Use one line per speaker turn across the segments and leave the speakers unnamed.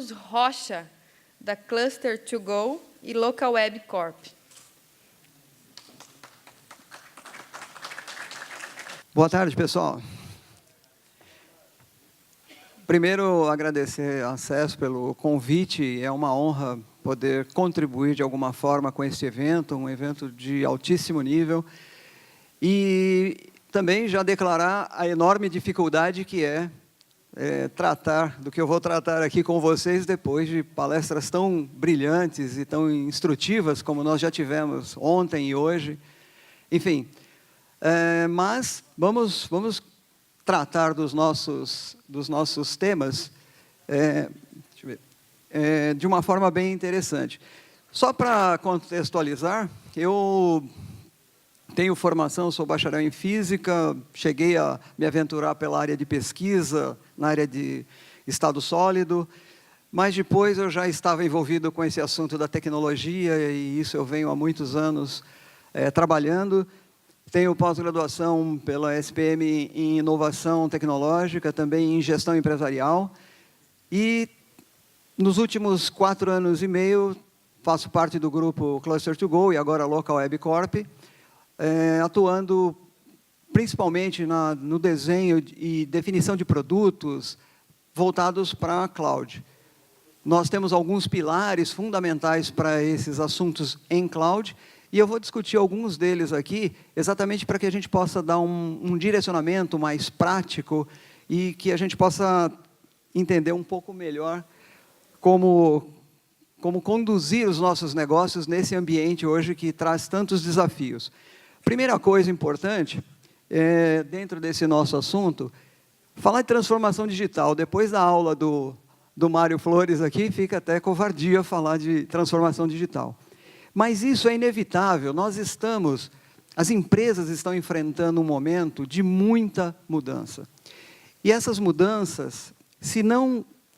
Marcos Rocha, da Cluster2Go e Local Web Corp.
Boa tarde, pessoal. Primeiro, agradecer a Acesso pelo convite. É uma honra poder contribuir de alguma forma com este evento, um evento de altíssimo nível. E também já declarar a enorme dificuldade que é tratar do que eu vou tratar aqui com vocês depois de palestras tão brilhantes e tão instrutivas como nós já tivemos ontem e hoje. Enfim, mas vamos tratar dos nossos temas de uma forma bem interessante. Só para contextualizar, eu tenho formação, sou bacharel em física, cheguei a me aventurar pela área de pesquisa, na área de estado sólido, mas depois eu já estava envolvido com esse assunto da tecnologia, e isso eu venho há muitos anos trabalhando. Tenho pós-graduação pela SPM em inovação tecnológica, também em gestão empresarial, e nos últimos 4 anos e meio faço parte do grupo Cluster2Go e agora Local Web Corp, atuando principalmente no desenho e definição de produtos voltados para a cloud. Nós temos alguns pilares fundamentais para esses assuntos em cloud, e eu vou discutir alguns deles aqui, exatamente para que a gente possa dar um direcionamento mais prático e que a gente possa entender um pouco melhor como conduzir os nossos negócios nesse ambiente hoje que traz tantos desafios. Primeira coisa importante, dentro desse nosso assunto, falar de transformação digital. Depois da aula do Mário Flores aqui, fica até covardia falar de transformação digital. Mas isso é inevitável. As empresas estão enfrentando um momento de muita mudança. E essas mudanças, se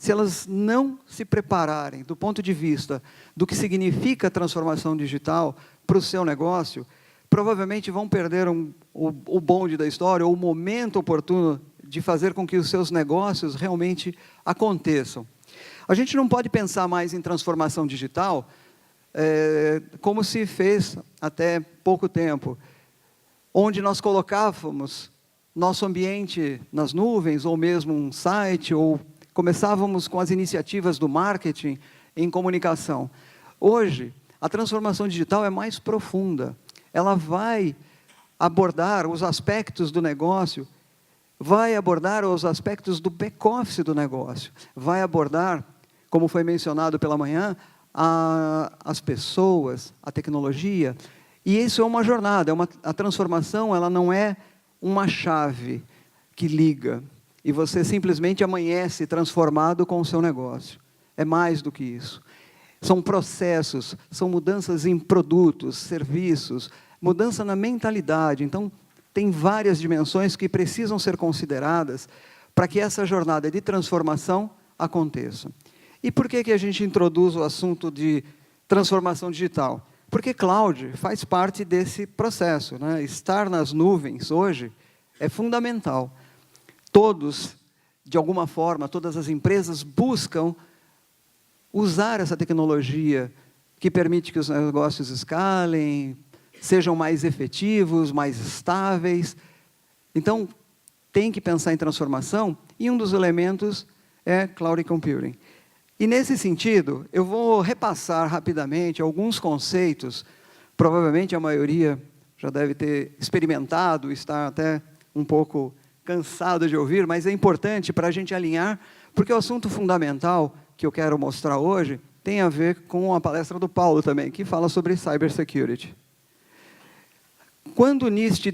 elas não se prepararem do ponto de vista do que significa a transformação digital para o seu negócio, provavelmente vão perder o bonde da história, ou o momento oportuno de fazer com que os seus negócios realmente aconteçam. A gente não pode pensar mais em transformação digital como se fez até pouco tempo, onde nós colocávamos nosso ambiente nas nuvens, ou mesmo um site, ou começávamos com as iniciativas do marketing em comunicação. Hoje, a transformação digital é mais profunda. Ela vai abordar os aspectos do negócio, vai abordar os aspectos do back-office do negócio, vai abordar, como foi mencionado pela manhã, as pessoas, a tecnologia. E isso é uma jornada, a transformação ela não é uma chave que liga, e você simplesmente amanhece transformado com o seu negócio. É mais do que isso. São processos, são mudanças em produtos, serviços, mudança na mentalidade. Então, tem várias dimensões que precisam ser consideradas para que essa jornada de transformação aconteça. E por que a gente introduz o assunto de transformação digital? Porque cloud faz parte desse processo, né? Estar nas nuvens hoje é fundamental. Todos, de alguma forma, todas as empresas buscam usar essa tecnologia que permite que os negócios escalem, sejam mais efetivos, mais estáveis. Então, tem que pensar em transformação, e um dos elementos é Cloud Computing. E, nesse sentido, eu vou repassar rapidamente alguns conceitos, provavelmente a maioria já deve ter experimentado, está até um pouco cansado de ouvir, mas é importante para a gente alinhar, porque o assunto fundamental que eu quero mostrar hoje tem a ver com a palestra do Paulo também, que fala sobre Cybersecurity. Quando NIST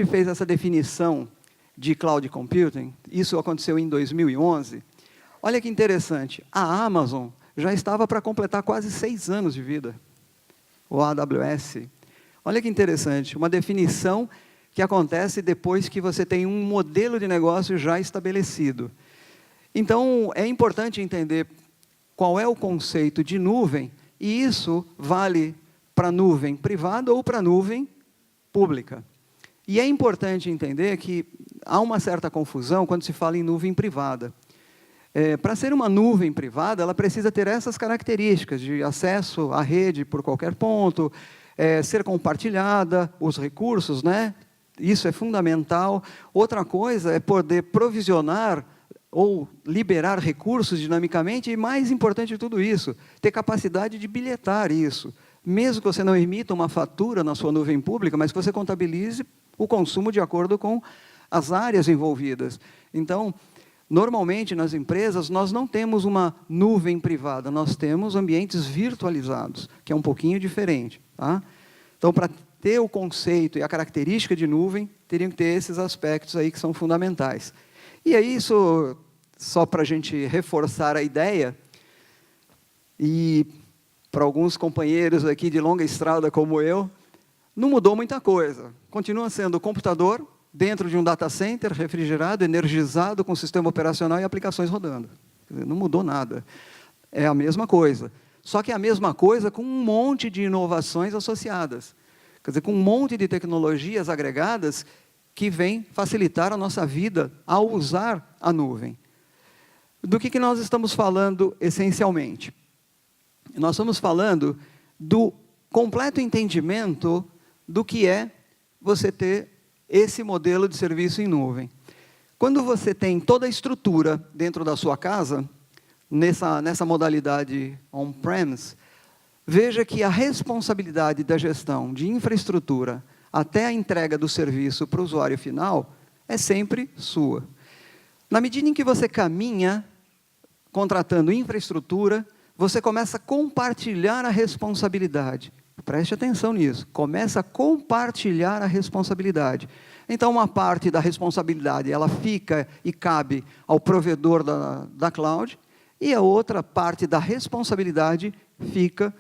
fez essa definição de Cloud Computing, isso aconteceu em 2011, olha que interessante, a Amazon já estava para completar quase 6 anos de vida, o AWS. Olha que interessante, uma definição que acontece depois que você tem um modelo de negócio já estabelecido. Então, é importante entender qual é o conceito de nuvem, e isso vale para nuvem privada ou para nuvem pública. E é importante entender que há uma certa confusão quando se fala em nuvem privada. Para ser uma nuvem privada, ela precisa ter essas características de acesso à rede por qualquer ponto, ser compartilhada, os recursos, né? Isso é fundamental. Outra coisa é poder provisionar ou liberar recursos dinamicamente, e mais importante de tudo isso, ter capacidade de bilhetar isso. Mesmo que você não emita uma fatura na sua nuvem pública, mas que você contabilize o consumo de acordo com as áreas envolvidas. Então, normalmente, nas empresas, nós não temos uma nuvem privada, nós temos ambientes virtualizados, que é um pouquinho diferente. Tá? Então, para ter o conceito e a característica de nuvem, teriam que ter esses aspectos aí que são fundamentais. E aí, isso, só para a gente reforçar a ideia, e para alguns companheiros aqui de longa estrada como eu, não mudou muita coisa. Continua sendo o computador dentro de um data center, refrigerado, energizado, com sistema operacional e aplicações rodando. Não mudou nada. É a mesma coisa. Só que é a mesma coisa com um monte de inovações associadas. Quer dizer, com um monte de tecnologias agregadas que vêm facilitar a nossa vida ao usar a nuvem. Do que nós estamos falando essencialmente? Nós estamos falando do completo entendimento do que é você ter esse modelo de serviço em nuvem. Quando você tem toda a estrutura dentro da sua casa, nessa modalidade on-premise, veja que a responsabilidade da gestão de infraestrutura até a entrega do serviço para o usuário final é sempre sua. Na medida em que você caminha contratando infraestrutura, você começa a compartilhar a responsabilidade. Preste atenção nisso. Começa a compartilhar a responsabilidade. Então, uma parte da responsabilidade ela fica e cabe ao provedor da cloud, e a outra parte da responsabilidade fica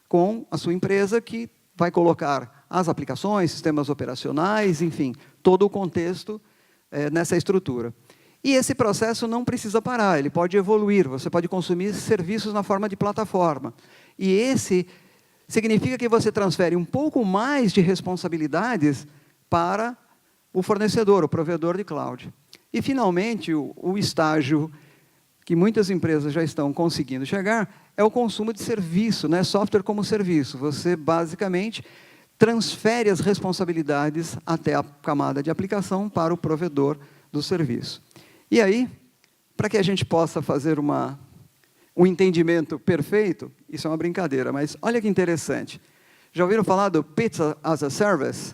com a sua empresa, que vai colocar as aplicações, sistemas operacionais, enfim, todo o contexto nessa estrutura. E esse processo não precisa parar, ele pode evoluir, você pode consumir serviços na forma de plataforma. E esse significa que você transfere um pouco mais de responsabilidades para o fornecedor, o provedor de cloud. E, finalmente, o estágio que muitas empresas já estão conseguindo chegar é o consumo de serviço, né? Software como serviço. Você, basicamente, transfere as responsabilidades até a camada de aplicação para o provedor do serviço. E aí, para que a gente possa fazer um entendimento perfeito, isso é uma brincadeira, mas olha que interessante. Já ouviram falar do Pizza as a Service?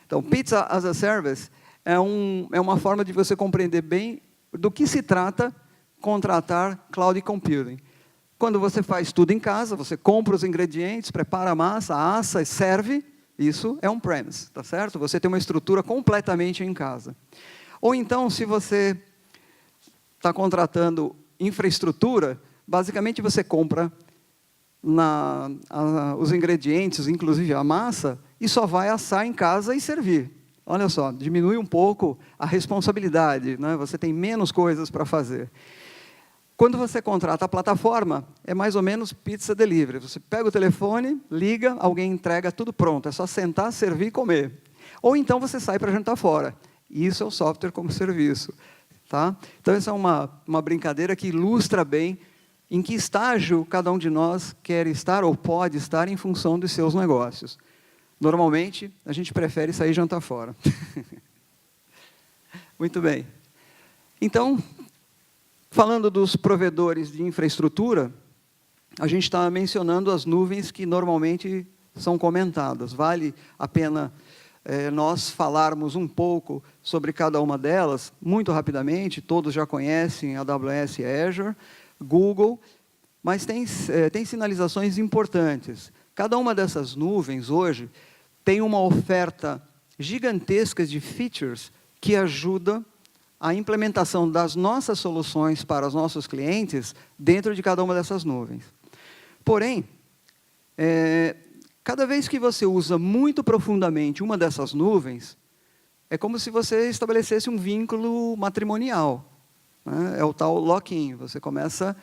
Então, Pizza as a Service é uma forma de você compreender bem do que se trata contratar cloud computing. Quando você faz tudo em casa, você compra os ingredientes, prepara a massa, assa e serve, isso é on-premise, tá certo? Você tem uma estrutura completamente em casa. Ou então, se você está contratando infraestrutura, basicamente você compra os ingredientes, inclusive a massa, e só vai assar em casa e servir. Olha só, diminui um pouco a responsabilidade, né? Você tem menos coisas para fazer. Quando você contrata a plataforma, é mais ou menos pizza delivery. Você pega o telefone, liga, alguém entrega tudo pronto. É só sentar, servir e comer. Ou então você sai para jantar fora. Isso é o software como serviço. Tá? Então, essa é uma brincadeira que ilustra bem em que estágio cada um de nós quer estar ou pode estar em função dos seus negócios. Normalmente, a gente prefere sair jantar fora. Muito bem. Então, falando dos provedores de infraestrutura, a gente está mencionando as nuvens que normalmente são comentadas. Vale a pena nós falarmos um pouco sobre cada uma delas, muito rapidamente. Todos já conhecem a AWS Azure, Google, mas tem sinalizações importantes. Cada uma dessas nuvens, hoje, tem uma oferta gigantesca de features que ajuda a implementação das nossas soluções para os nossos clientes dentro de cada uma dessas nuvens. Porém, cada vez que você usa muito profundamente uma dessas nuvens, é como se você estabelecesse um vínculo matrimonial, né? É o tal lock-in. Você começa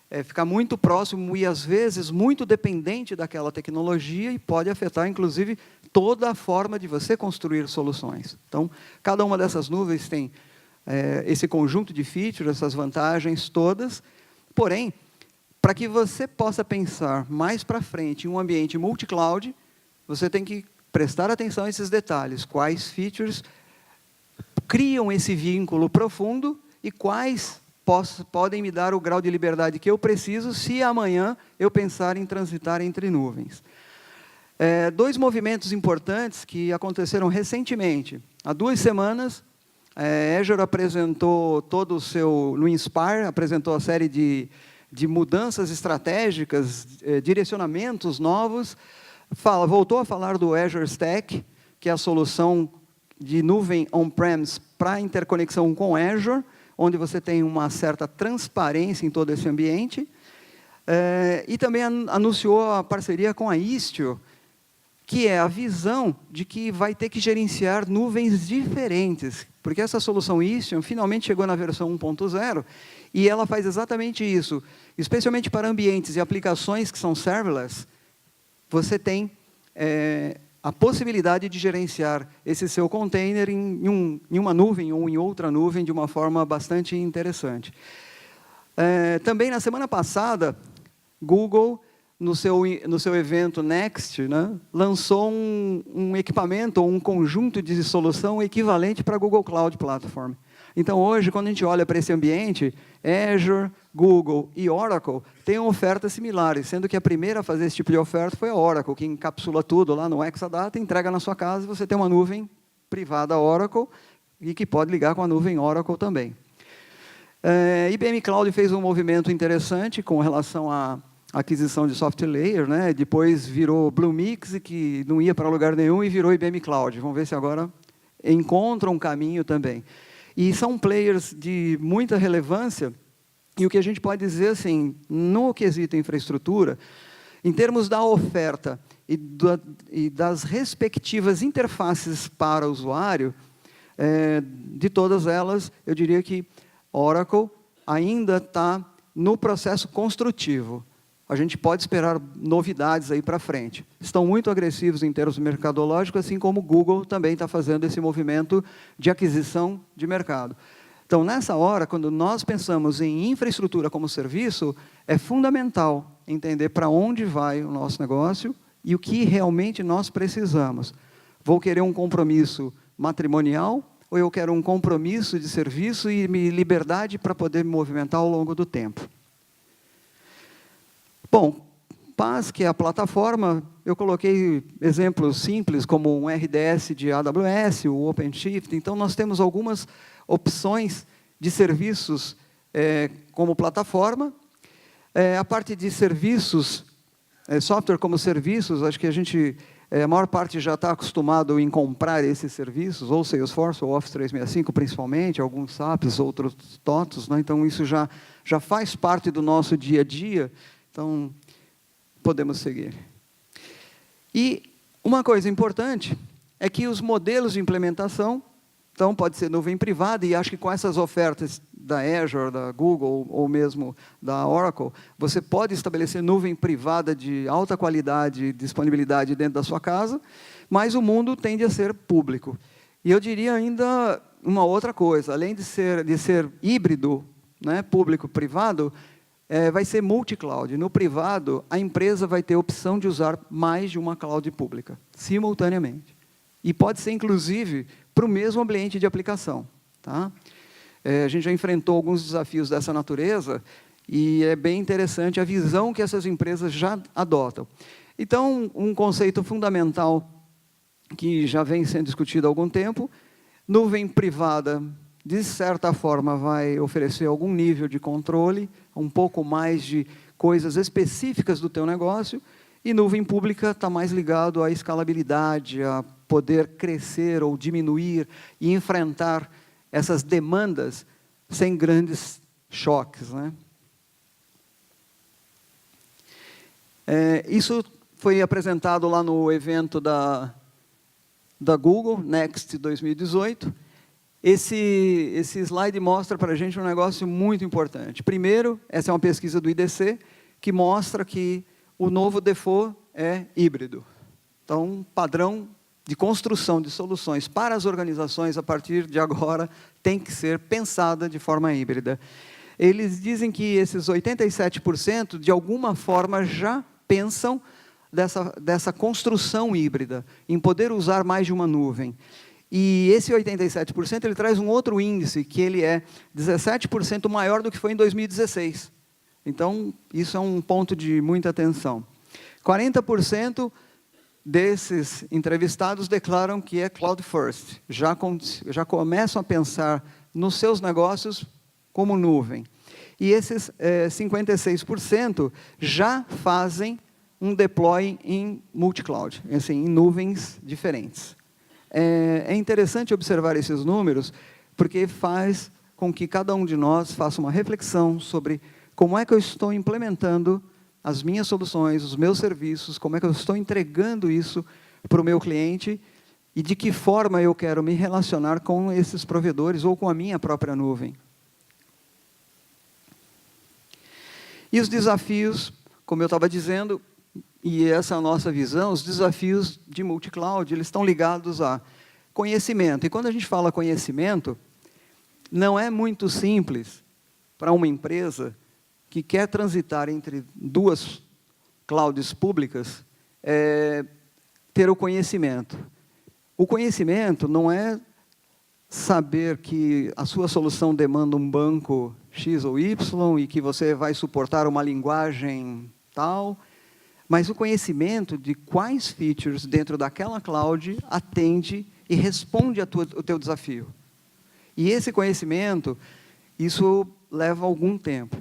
a ficar muito próximo e, às vezes, muito dependente daquela tecnologia e pode afetar, inclusive, toda a forma de você construir soluções. Então, cada uma dessas nuvens tem esse conjunto de features, essas vantagens todas. Porém, para que você possa pensar mais para frente em um ambiente multi-cloud, você tem que prestar atenção a esses detalhes. Quais features criam esse vínculo profundo e quais podem me dar o grau de liberdade que eu preciso se amanhã eu pensar em transitar entre nuvens. Dois movimentos importantes que aconteceram recentemente. Há 2 semanas, Azure apresentou todo o seu, no Inspire, apresentou a série de mudanças estratégicas, direcionamentos novos, voltou a falar do Azure Stack, que é a solução de nuvem on-premise para interconexão com Azure, onde você tem uma certa transparência em todo esse ambiente. E também anunciou a parceria com a Istio, que é a visão de que vai ter que gerenciar nuvens diferentes, porque essa solução Istio finalmente chegou na versão 1.0, e ela faz exatamente isso, especialmente para ambientes e aplicações que são serverless, você tem a possibilidade de gerenciar esse seu container em uma nuvem ou em outra nuvem de uma forma bastante interessante. Também na semana passada, Google, no seu evento Next, né, lançou um equipamento ou um conjunto de solução equivalente para a Google Cloud Platform. Então, hoje, quando a gente olha para esse ambiente, Azure, Google e Oracle têm ofertas similares, sendo que a primeira a fazer esse tipo de oferta foi a Oracle, que encapsula tudo lá no Exadata, entrega na sua casa e você tem uma nuvem privada Oracle e que pode ligar com a nuvem Oracle também. IBM Cloud fez um movimento interessante com relação à aquisição de SoftLayer, né? Depois virou Bluemix, que não ia para lugar nenhum, e virou IBM Cloud. Vamos ver se agora encontram um caminho também. E são players de muita relevância, e o que a gente pode dizer, assim, no quesito infraestrutura, em termos da oferta e das respectivas interfaces para o usuário, de todas elas, eu diria que Oracle ainda está no processo construtivo. A gente pode esperar novidades aí para frente. Estão muito agressivos em termos mercadológicos, assim como o Google também está fazendo esse movimento de aquisição de mercado. Então, nessa hora, quando nós pensamos em infraestrutura como serviço, é fundamental entender para onde vai o nosso negócio e o que realmente nós precisamos. Vou querer um compromisso matrimonial ou eu quero um compromisso de serviço e liberdade para poder me movimentar ao longo do tempo? Bom, PaaS, que é a plataforma, eu coloquei exemplos simples, como um RDS de AWS, o OpenShift. Então, nós temos algumas opções de serviços como plataforma. A parte de serviços, software como serviços, acho que a maior parte já está acostumado em comprar esses serviços, ou Salesforce, ou Office 365, principalmente, alguns SAPs, outros TOTOS, né? Então, isso já faz parte do nosso dia a dia. Então, podemos seguir. E uma coisa importante é que os modelos de implementação, então, pode ser nuvem privada, e acho que com essas ofertas da Azure, da Google, ou mesmo da Oracle, você pode estabelecer nuvem privada de alta qualidade e disponibilidade dentro da sua casa, mas o mundo tende a ser público. E eu diria ainda uma outra coisa, além de ser híbrido, né, público-privado, vai ser multi-cloud. No privado, a empresa vai ter a opção de usar mais de uma cloud pública, simultaneamente. E pode ser, inclusive, para o mesmo ambiente de aplicação. Tá? A gente já enfrentou alguns desafios dessa natureza, e é bem interessante a visão que essas empresas já adotam. Então, um conceito fundamental que já vem sendo discutido há algum tempo, nuvem privada, de certa forma, vai oferecer algum nível de controle, um pouco mais de coisas específicas do teu negócio, e nuvem pública está mais ligado à escalabilidade, a poder crescer ou diminuir e enfrentar essas demandas sem grandes choques, né? Isso foi apresentado lá no evento da Google, Next 2018. Esse slide mostra para a gente um negócio muito importante. Primeiro, essa é uma pesquisa do IDC, que mostra que o novo default é híbrido. Então, padrão de construção de soluções para as organizações, a partir de agora, tem que ser pensada de forma híbrida. Eles dizem que esses 87%, de alguma forma, já pensam dessa construção híbrida, em poder usar mais de uma nuvem. E esse 87%, ele traz um outro índice, que ele é 17% maior do que foi em 2016. Então, isso é um ponto de muita atenção. 40% desses entrevistados declaram que é cloud first, já começam a pensar nos seus negócios como nuvem. E esses 56% já fazem um deploy em multi-cloud, assim, em nuvens diferentes. É interessante observar esses números, porque faz com que cada um de nós faça uma reflexão sobre como é que eu estou implementando as minhas soluções, os meus serviços, como é que eu estou entregando isso para o meu cliente e de que forma eu quero me relacionar com esses provedores ou com a minha própria nuvem. E os desafios, como eu estava dizendo, e essa é a nossa visão, os desafios de multi-cloud, eles estão ligados a conhecimento. E quando a gente fala conhecimento, não é muito simples para uma empresa que quer transitar entre duas clouds públicas, ter o conhecimento. O conhecimento não é saber que a sua solução demanda um banco X ou Y e que você vai suportar uma linguagem tal, mas o conhecimento de quais features dentro daquela cloud atende e responde ao teu desafio. E esse conhecimento, isso leva algum tempo.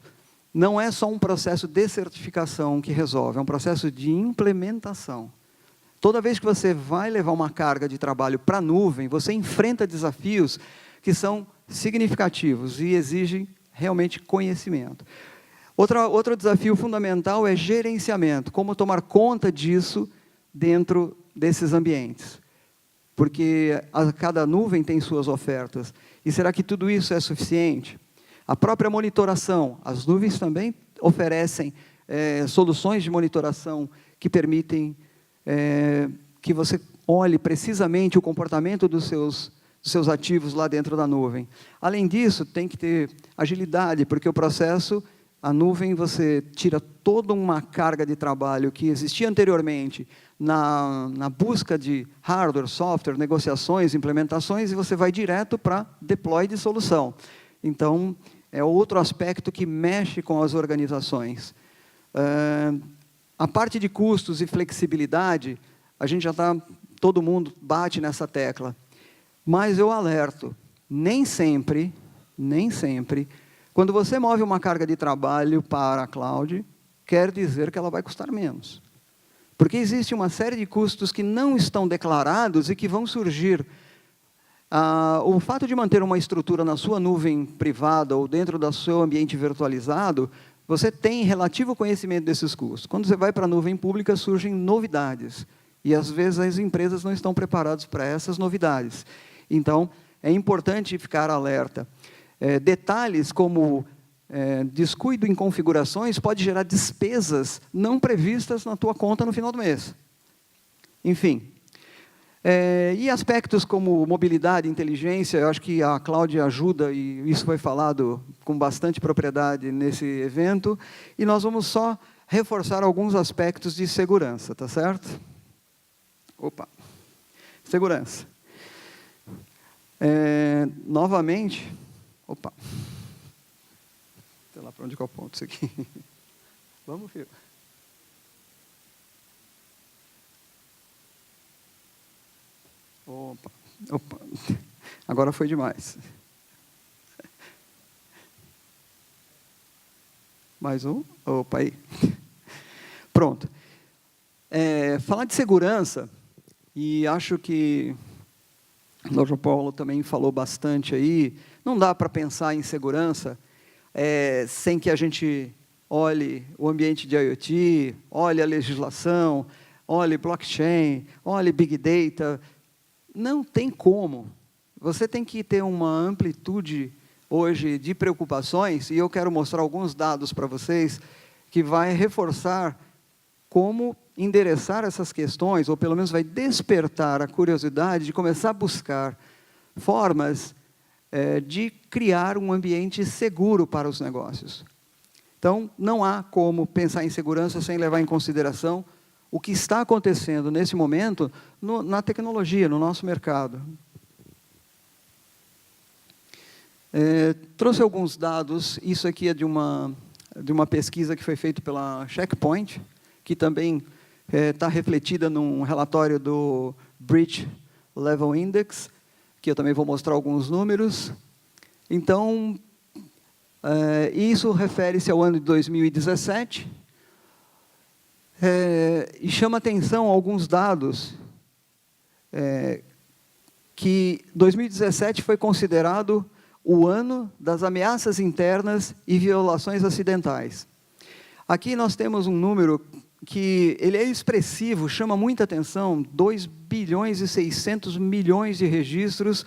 Não é só um processo de certificação que resolve, é um processo de implementação. Toda vez que você vai levar uma carga de trabalho para a nuvem, você enfrenta desafios que são significativos e exigem realmente conhecimento. Outro desafio fundamental é gerenciamento, como tomar conta disso dentro desses ambientes. Porque cada nuvem tem suas ofertas. E será que tudo isso é suficiente? A própria monitoração, as nuvens também oferecem soluções de monitoração que permitem que você olhe precisamente o comportamento dos seus ativos lá dentro da nuvem. Além disso, tem que ter agilidade, porque o processo, a nuvem, você tira toda uma carga de trabalho que existia anteriormente na busca de hardware, software, negociações, implementações, e você vai direto para deploy de solução. Então, é outro aspecto que mexe com as organizações. A parte de custos e flexibilidade, a gente já está, todo mundo bate nessa tecla. Mas eu alerto, nem sempre, quando você move uma carga de trabalho para a cloud, quer dizer que ela vai custar menos. Porque existe uma série de custos que não estão declarados e que vão surgir. O fato de manter uma estrutura na sua nuvem privada ou dentro do seu ambiente virtualizado, você tem relativo conhecimento desses custos. Quando você vai para a nuvem pública, surgem novidades. E, às vezes, as empresas não estão preparadas para essas novidades. Então, é importante ficar alerta. Detalhes como descuido em configurações pode gerar despesas não previstas na tua conta no final do mês. Enfim. E aspectos como mobilidade e inteligência, eu acho que a cloud ajuda, e isso foi falado com bastante propriedade nesse evento, e nós vamos só reforçar alguns aspectos de segurança, tá certo? Opa! Segurança. Novamente, opa! Sei lá para onde que eu aponto isso aqui. Vamos, filho. Opa, agora foi demais. Mais um? Opa, aí. Pronto. Falar de segurança, e acho que o Dr. Paulo também falou bastante aí, não dá para pensar em segurança sem que a gente olhe o ambiente de IoT, olhe a legislação, olhe blockchain, olhe Big Data. Não tem como. Você tem que ter uma amplitude hoje de preocupações, e eu quero mostrar alguns dados para vocês que vai reforçar como endereçar essas questões, ou pelo menos vai despertar a curiosidade de começar a buscar formas de criar um ambiente seguro para os negócios. Então, não há como pensar em segurança sem levar em consideração o que está acontecendo nesse momento na tecnologia, no nosso mercado. Trouxe alguns dados, isso aqui é de uma pesquisa que foi feita pela Checkpoint, que também está refletida num relatório do Breach Level Index, que eu também vou mostrar alguns números. Então, isso refere-se ao ano de 2017, e chama atenção alguns dados, que 2017 foi considerado o ano das ameaças internas e violações acidentais. Aqui nós temos um número que ele é expressivo, chama muita atenção, 2 bilhões e 600 milhões de registros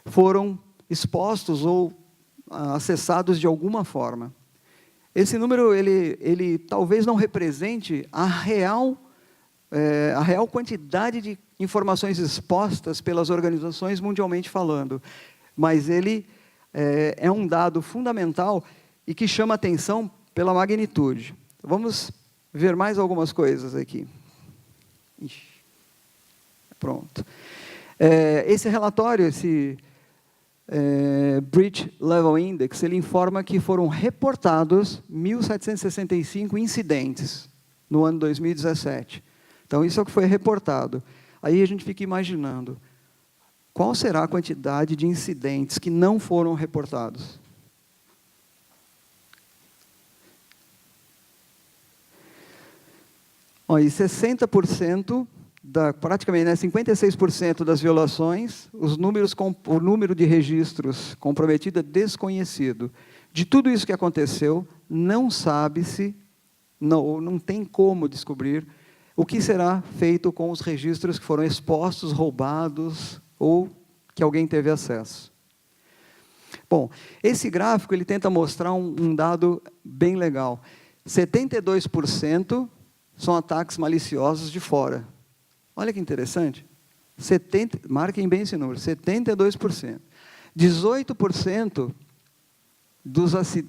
foram expostos ou acessados de alguma forma. Esse número, ele talvez não represente a real quantidade de informações expostas pelas organizações mundialmente falando, mas ele é um dado fundamental e que chama atenção pela magnitude. Vamos ver mais algumas coisas aqui. Ixi, pronto. Esse relatório, esse Breach Level Index, ele informa que foram reportados 1.765 incidentes no ano 2017. Então, isso é o que foi reportado. Aí a gente fica imaginando, qual será a quantidade de incidentes que não foram reportados? E 60%, praticamente 56% das violações, o número de registros comprometido é desconhecido. De tudo isso que aconteceu, não sabe-se, não tem como descobrir o que será feito com os registros que foram expostos, roubados, ou que alguém teve acesso. Bom, esse gráfico ele tenta mostrar um dado bem legal. 72% são ataques maliciosos de fora. Olha que interessante. Marquem bem esse número, 72%. 18%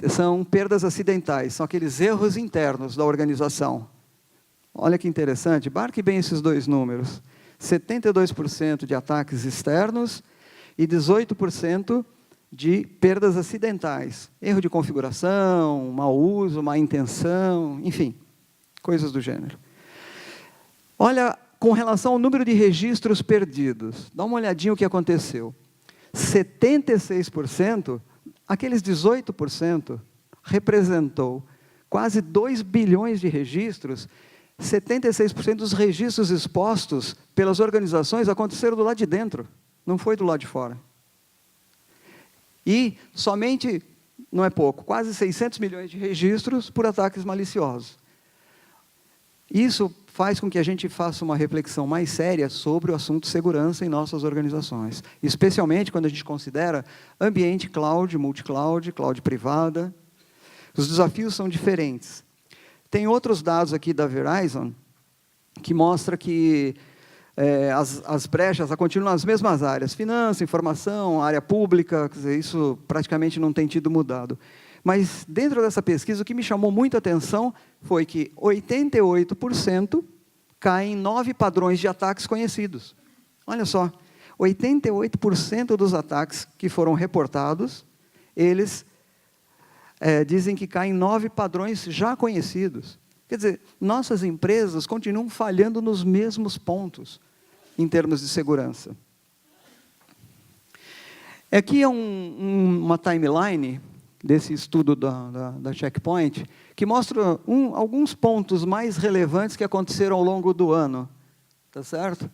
são perdas acidentais, são aqueles erros internos da organização. Olha que interessante, marque bem esses dois números. 72% de ataques externos e 18% de perdas acidentais. Erro de configuração, mau uso, má intenção, enfim, coisas do gênero. Olha, com relação ao número de registros perdidos, dá uma olhadinha o que aconteceu. 76%, aqueles 18%, representou quase 2 bilhões de registros. 76% dos registros expostos pelas organizações aconteceram do lado de dentro, não foi do lado de fora. E somente, não é pouco, quase 600 milhões de registros por ataques maliciosos. Isso faz com que a gente faça uma reflexão mais séria sobre o assunto segurança em nossas organizações, especialmente quando a gente considera ambiente cloud, multi-cloud, cloud privada. Os desafios são diferentes. Tem outros dados aqui da Verizon que mostra que as brechas continuam nas mesmas áreas, finanças, informação, área pública, quer dizer, isso praticamente não tem tido mudado. Mas, dentro dessa pesquisa, o que me chamou muita atenção foi que 88% caem em 9 padrões de ataques conhecidos. Olha só, 88% dos ataques que foram reportados, eles dizem que caem em 9 padrões já conhecidos. Quer dizer, nossas empresas continuam falhando nos mesmos pontos, em termos de segurança. Aqui é uma timeline desse estudo da Checkpoint, que mostra alguns pontos mais relevantes que aconteceram ao longo do ano. Tá certo?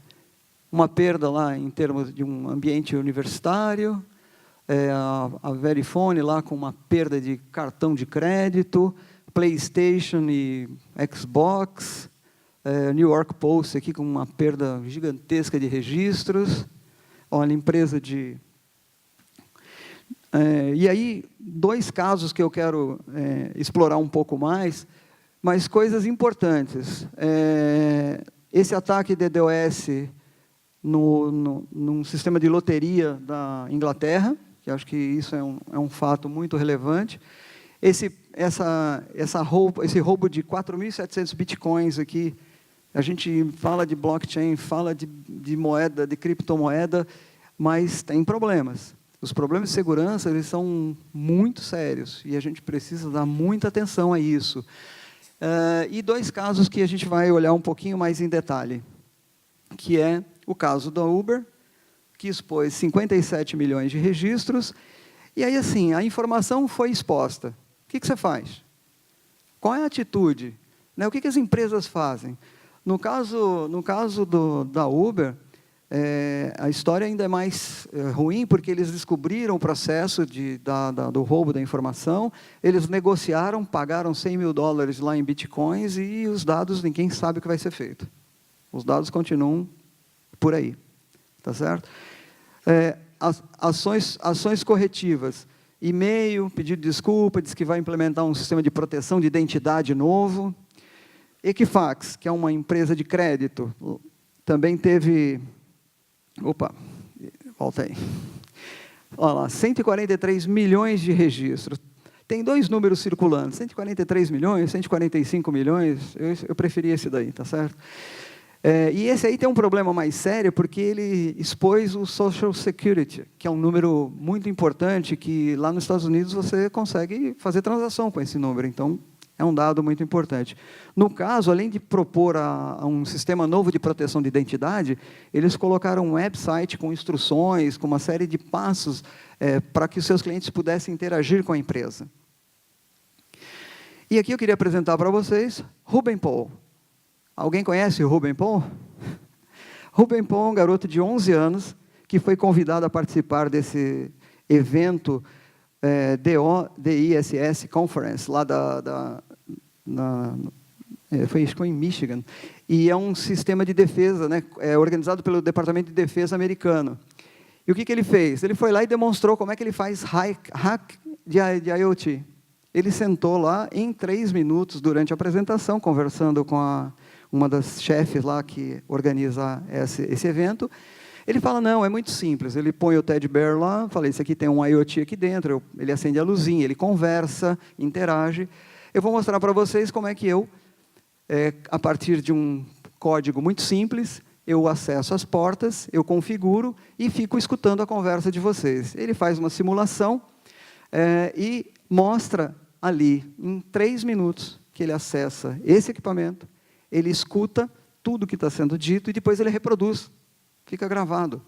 Uma perda lá em termos de um ambiente universitário, a Verifone lá com uma perda de cartão de crédito, PlayStation e Xbox, New York Post aqui com uma perda gigantesca de registros, olha, empresa de... e aí, 2 casos que eu quero explorar um pouco mais, Mas coisas importantes. Esse ataque DDoS num sistema de loteria da Inglaterra, que acho que isso é um fato muito relevante. Esse roubo de 4.700 bitcoins aqui, a gente fala de blockchain, fala de moeda, de criptomoeda, mas tem problemas. Os problemas de segurança, eles são muito sérios, e a gente precisa dar muita atenção a isso. E 2 casos que a gente vai olhar um pouquinho mais em detalhe, que é o caso da Uber, que expôs 57 milhões de registros, e aí, assim, a informação foi exposta. O que você faz? Qual é a atitude? O que as empresas fazem? No caso da Uber, a história ainda é mais ruim, porque eles descobriram o processo do roubo da informação, eles negociaram, pagaram $100 mil lá em bitcoins, e os dados, ninguém sabe o que vai ser feito. Os dados continuam por aí, tá certo? Ações corretivas, e-mail, pedido de desculpa, diz que vai implementar um sistema de proteção de identidade novo. Equifax, que é uma empresa de crédito, também teve... Opa, volta aí. Olha lá, 143 milhões de registros. Tem 2 números circulando, 143 milhões, 145 milhões, eu preferi esse daí, tá certo? E esse aí tem um problema mais sério, porque ele expôs o Social Security, que é um número muito importante, que lá nos Estados Unidos você consegue fazer transação com esse número, então é um dado muito importante. No caso, além de propor um sistema novo de proteção de identidade, eles colocaram um website com instruções, com uma série de passos para que os seus clientes pudessem interagir com a empresa. E aqui eu queria apresentar para vocês Ruben Paul. Alguém conhece o Ruben Paul? Ruben Paul é um garoto de 11 anos que foi convidado a participar desse evento DISS Conference, lá foi em Michigan, e é um sistema de defesa, né, organizado pelo Departamento de Defesa americano. E o que ele fez? Ele foi lá e demonstrou como é que ele faz hack de IoT. Ele sentou lá em 3 minutos durante a apresentação, conversando com uma das chefes lá que organiza esse evento. Ele fala, não, é muito simples. Ele põe o Teddy Bear lá, fala, esse aqui tem um IoT aqui dentro, ele acende a luzinha, ele conversa, interage. Eu vou mostrar para vocês como é que eu, a partir de um código muito simples, eu acesso as portas, eu configuro e fico escutando a conversa de vocês. Ele faz uma simulação e mostra ali, em 3 minutos, que ele acessa esse equipamento, ele escuta tudo que está sendo dito e depois ele reproduz. Fica gravado.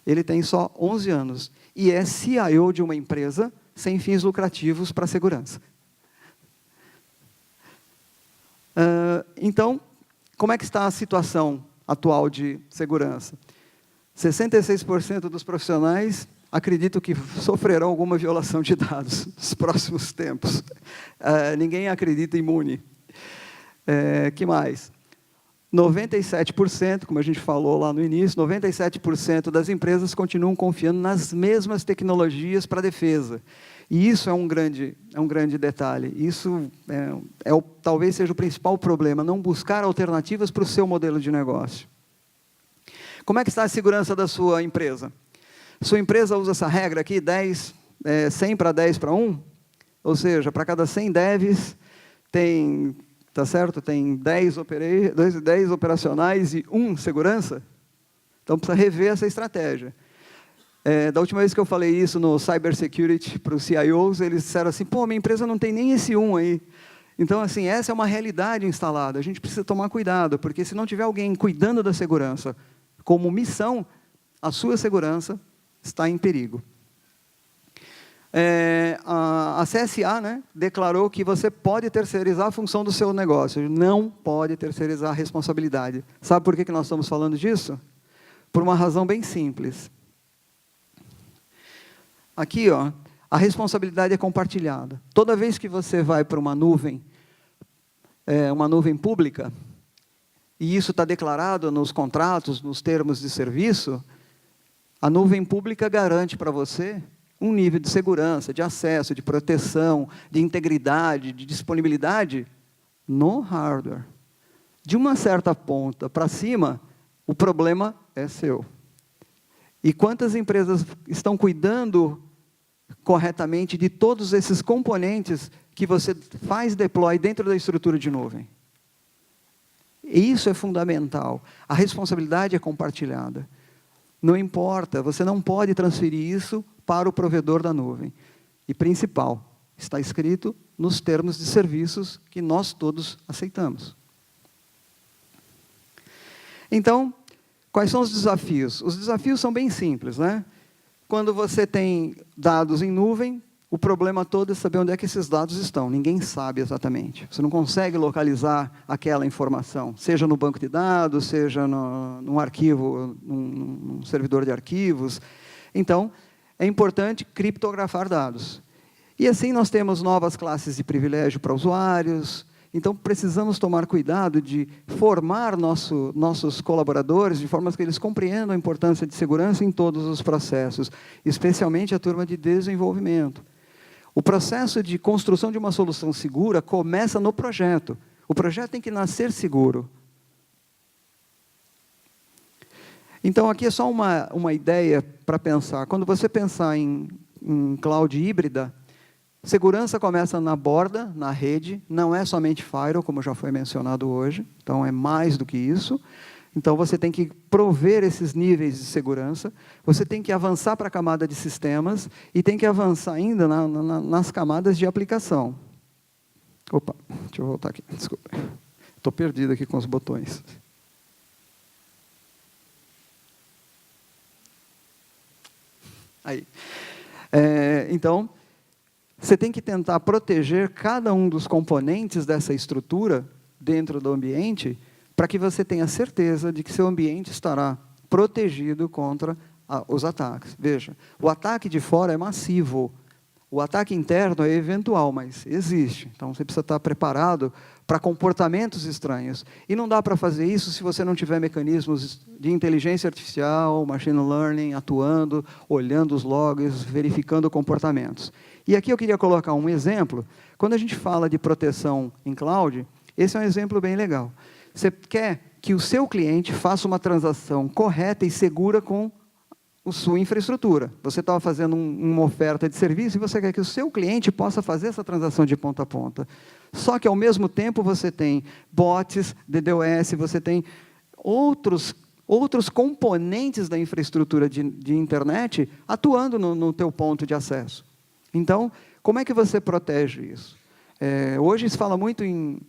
Ele tem só 11 anos e é CIO de uma empresa sem fins lucrativos para a segurança. Então, como é que está a situação atual de segurança? 66% dos profissionais acreditam que sofrerão alguma violação de dados nos próximos tempos. Ninguém acredita imune. Que mais? 97%, como a gente falou lá no início, 97% das empresas continuam confiando nas mesmas tecnologias para a defesa. E isso é um grande detalhe. Isso talvez seja o principal problema, não buscar alternativas para o seu modelo de negócio. Como é que está a segurança da sua empresa? Sua empresa usa essa regra aqui, 100 para 10 para 1? Ou seja, para cada 100 devs, tem... Tá certo? Tem 10 operacionais e 1 segurança. Então, precisa rever essa estratégia. Da última vez que eu falei isso no Cybersecurity para os CIOs, eles disseram assim, pô, minha empresa não tem nem esse 1 aí. Então, assim, essa é uma realidade instalada. A gente precisa tomar cuidado, porque se não tiver alguém cuidando da segurança como missão, a sua segurança está em perigo. A CSA, né, declarou que você pode terceirizar a função do seu negócio, não pode terceirizar a responsabilidade. Sabe por que nós estamos falando disso? Por uma razão bem simples. Aqui, ó, a responsabilidade é compartilhada. Toda vez que você vai para uma nuvem pública, e isso está declarado nos contratos, nos termos de serviço, a nuvem pública garante para você um nível de segurança, de acesso, de proteção, de integridade, de disponibilidade no hardware. De uma certa ponta para cima, o problema é seu. E quantas empresas estão cuidando corretamente de todos esses componentes que você faz deploy dentro da estrutura de nuvem? E isso é fundamental. A responsabilidade é compartilhada. Não importa, você não pode transferir isso para o provedor da nuvem. E principal, está escrito nos termos de serviços que nós todos aceitamos. Então, quais são os desafios? Os desafios são bem simples, né? Quando você tem dados em nuvem, o problema todo é saber onde é que esses dados estão. Ninguém sabe exatamente. Você não consegue localizar aquela informação, seja no banco de dados, seja num arquivo, num servidor de arquivos. Então, é importante criptografar dados. E assim nós temos novas classes de privilégio para usuários. Então, precisamos tomar cuidado de formar nossos colaboradores de forma que eles compreendam a importância de segurança em todos os processos, especialmente a turma de desenvolvimento. O processo de construção de uma solução segura começa no projeto. O projeto tem que nascer seguro. Então, aqui é só uma ideia para pensar. Quando você pensar em cloud híbrida, segurança começa na borda, na rede, não é somente firewall, como já foi mencionado hoje, então é mais do que isso. Então, você tem que prover esses níveis de segurança, você tem que avançar para a camada de sistemas e tem que avançar ainda nas camadas de aplicação. Opa, deixa eu voltar aqui, desculpa. Estou perdido aqui com os botões. Aí. Então, você tem que tentar proteger cada um dos componentes dessa estrutura dentro do ambiente para que você tenha certeza de que seu ambiente estará protegido contra os ataques. Veja, o ataque de fora é massivo, o ataque interno é eventual, mas existe. Então, você precisa estar preparado para comportamentos estranhos. E não dá para fazer isso se você não tiver mecanismos de inteligência artificial, machine learning, atuando, olhando os logs, verificando comportamentos. E aqui eu queria colocar um exemplo. Quando a gente fala de proteção em cloud, esse é um exemplo bem legal. Você quer que o seu cliente faça uma transação correta e segura com a sua infraestrutura. Você estava fazendo uma oferta de serviço e você quer que o seu cliente possa fazer essa transação de ponta a ponta. Só que, ao mesmo tempo, você tem bots, DDoS, você tem outros componentes da infraestrutura de internet atuando no teu ponto de acesso. Então, como é que você protege isso? Hoje se fala muito em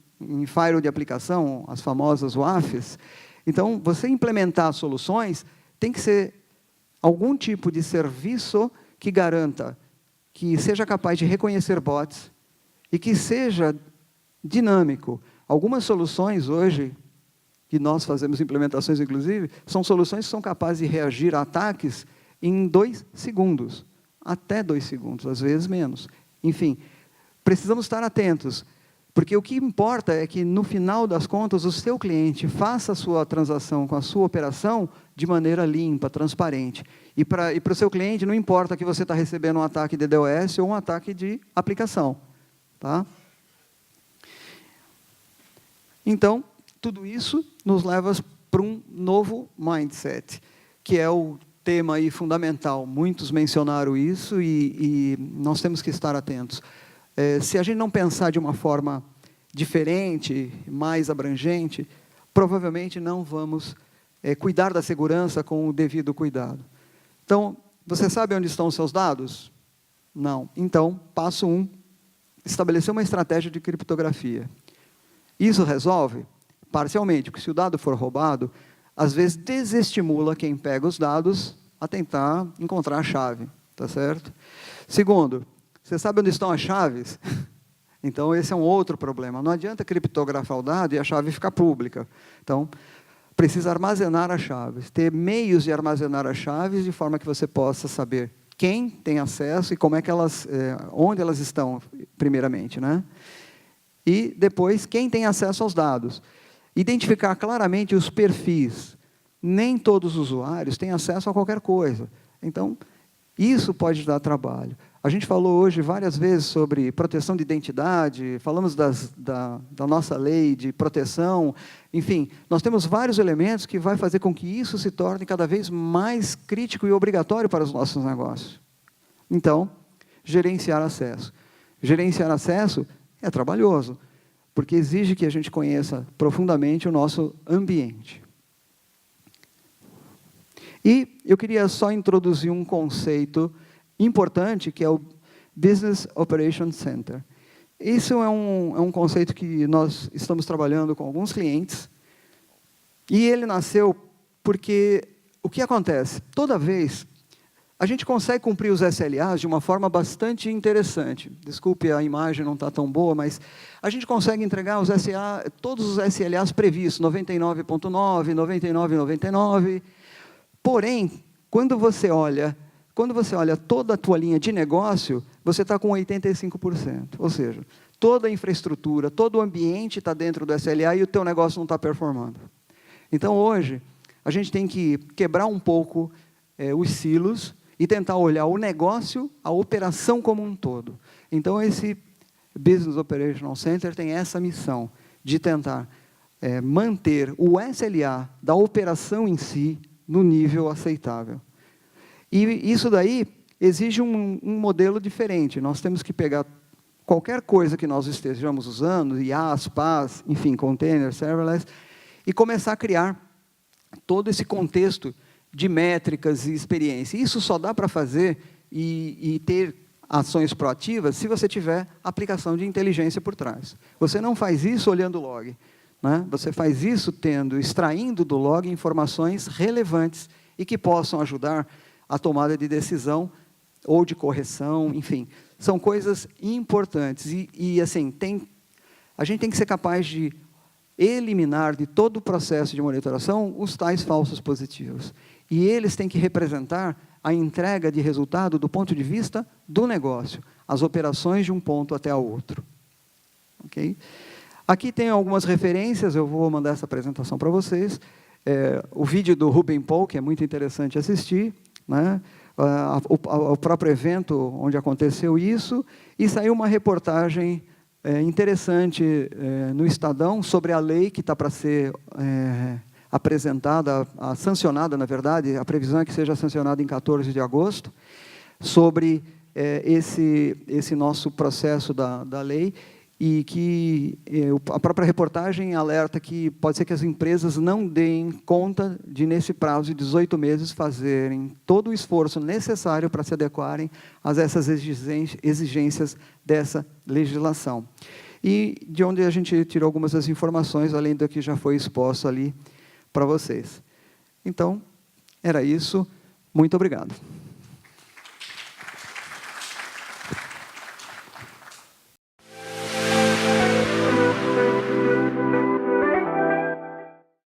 firewall de aplicação, as famosas WAFs. Então, você implementar soluções tem que ser algum tipo de serviço que garanta que seja capaz de reconhecer bots e que seja dinâmico. Algumas soluções hoje, que nós fazemos implementações inclusive, são soluções que são capazes de reagir a ataques em 2 segundos, até 2 segundos, às vezes menos. Enfim, precisamos estar atentos, porque o que importa é que, no final das contas, o seu cliente faça a sua transação com a sua operação de maneira limpa, transparente. E para o seu cliente, não importa que você está recebendo um ataque de DDoS ou um ataque de aplicação. Tá? Então, tudo isso nos leva para um novo mindset, que é o tema aí fundamental. Muitos mencionaram isso e nós temos que estar atentos. Se a gente não pensar de uma forma diferente, mais abrangente, provavelmente não vamos cuidar da segurança com o devido cuidado. Então, você sabe onde estão os seus dados? Não. Então, passo 1, estabelecer uma estratégia de criptografia. Isso resolve? Parcialmente, porque se o dado for roubado, às vezes desestimula quem pega os dados a tentar encontrar a chave. Tá certo? Segundo, você sabe onde estão as chaves? Então, esse é um outro problema. Não adianta criptografar o dado e a chave ficar pública. Então, precisa armazenar as chaves, ter meios de armazenar as chaves de forma que você possa saber quem tem acesso e como é que onde elas estão, primeiramente, né? E depois, quem tem acesso aos dados. Identificar claramente os perfis. Nem todos os usuários têm acesso a qualquer coisa. Então, Isso pode dar trabalho. A gente falou hoje várias vezes sobre proteção de identidade, falamos da nossa lei de proteção, enfim, nós temos vários elementos que vai fazer com que isso se torne cada vez mais crítico e obrigatório para os nossos negócios. Então, gerenciar acesso. Gerenciar acesso é trabalhoso, porque exige que a gente conheça profundamente o nosso ambiente. E eu queria só introduzir um conceito importante, que é o Business Operation Center. Isso é um conceito que nós estamos trabalhando com alguns clientes, e ele nasceu porque o que acontece? Toda vez, a gente consegue cumprir os SLAs de uma forma bastante interessante. Desculpe, a imagem não está tão boa, mas a gente consegue entregar os todos os SLAs previstos, 99.9, 99,99. Porém, quando você olha toda a tua linha de negócio, você está com 85%. Ou seja, toda a infraestrutura, todo o ambiente está dentro do SLA e o teu negócio não está performando. Então, hoje, a gente tem que quebrar um pouco os silos e tentar olhar o negócio, a operação como um todo. Então, esse Business Operational Center tem essa missão de tentar manter o SLA da operação em si no nível aceitável. E isso daí exige um modelo diferente. Nós temos que pegar qualquer coisa que nós estejamos usando, IaaS, PaaS, enfim, container, serverless, e começar a criar todo esse contexto de métricas e experiência. Isso só dá para fazer e ter ações proativas se você tiver aplicação de inteligência por trás. Você não faz isso olhando o log, né? Você faz isso extraindo do log informações relevantes e que possam ajudar a tomada de decisão ou de correção, enfim. São coisas importantes. E assim, a gente tem que ser capaz de eliminar de todo o processo de monitoração os tais falsos positivos. E eles têm que representar a entrega de resultado do ponto de vista do negócio, as operações de um ponto até o outro. Okay? Aqui tem algumas referências, eu vou mandar essa apresentação para vocês. O vídeo do Ruben Paul, que é muito interessante assistir, né? O próprio evento onde aconteceu isso, e saiu uma reportagem interessante no Estadão sobre a lei que está para ser apresentada, sancionada, na verdade, a previsão é que seja sancionada em 14 de agosto, sobre esse nosso processo da lei, e que a própria reportagem alerta que pode ser que as empresas não deem conta de, nesse prazo de 18 meses, fazerem todo o esforço necessário para se adequarem a essas exigências dessa legislação. E de onde a gente tirou algumas das informações, além do que já foi exposto ali para vocês. Então, era isso. Muito obrigado.